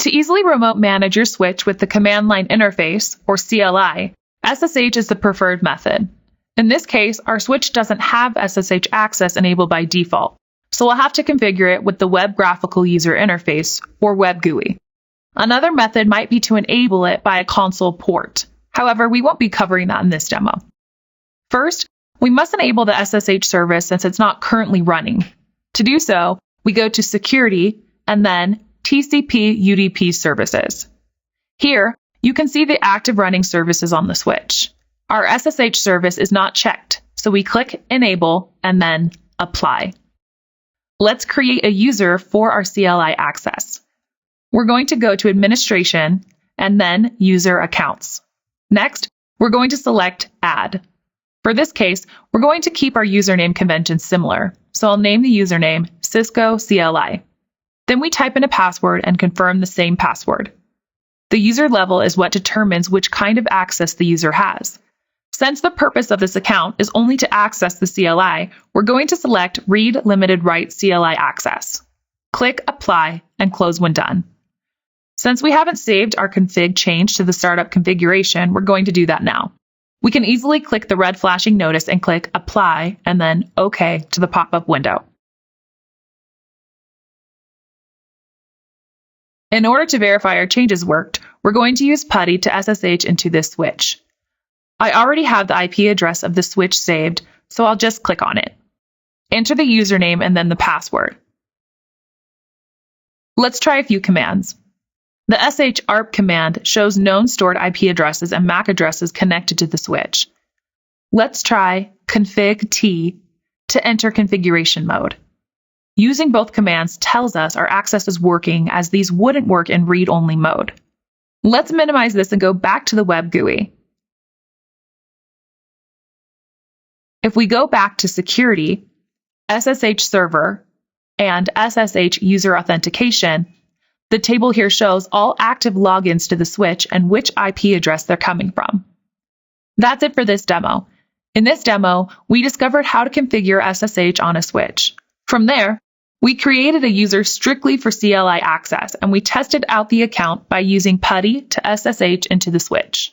To easily remote manage your switch with the command line interface, or CLI, SSH is the preferred method. In this case, our switch doesn't have SSH access enabled by default, so we'll have to configure it with the Web Graphical User Interface, or Web GUI. Another method might be to enable it by a console port. However, we won't be covering that in this demo. First, we must enable the SSH service since it's not currently running. To do so, we go to Security and then TCP/UDP Services. Here, you can see the active running services on the switch. Our SSH service is not checked, so we click Enable and then Apply. Let's create a user for our CLI access. We're going to go to Administration and then User Accounts. Next, we're going to select Add. For this case, we're going to keep our username conventions similar, so I'll name the username Cisco CLI. Then we type in a password and confirm the same password. The user level is what determines which kind of access the user has. Since the purpose of this account is only to access the CLI, we're going to select Read Limited Write CLI Access. Click Apply and close when done. Since we haven't saved our config change to the startup configuration, we're going to do that now. We can easily click the red flashing notice and click Apply and then OK to the pop-up window. In order to verify our changes worked, we're going to use PuTTY to SSH into this switch. I already have the IP address of the switch saved, so I'll just click on it. Enter the username and then the password. Let's try a few commands. The sharp command shows known stored IP addresses and MAC addresses connected to the switch. Let's try config t to enter configuration mode. Using both commands tells us our access is working, as these wouldn't work in read-only mode. Let's minimize this and go back to the Web GUI. If we go back to Security, SSH Server, and SSH User Authentication, the table here shows all active logins to the switch and which IP address they're coming from. That's it for this demo. In this demo, we discovered how to configure SSH on a switch. From there, we created a user strictly for CLI access, and we tested out the account by using PuTTY to SSH into the switch.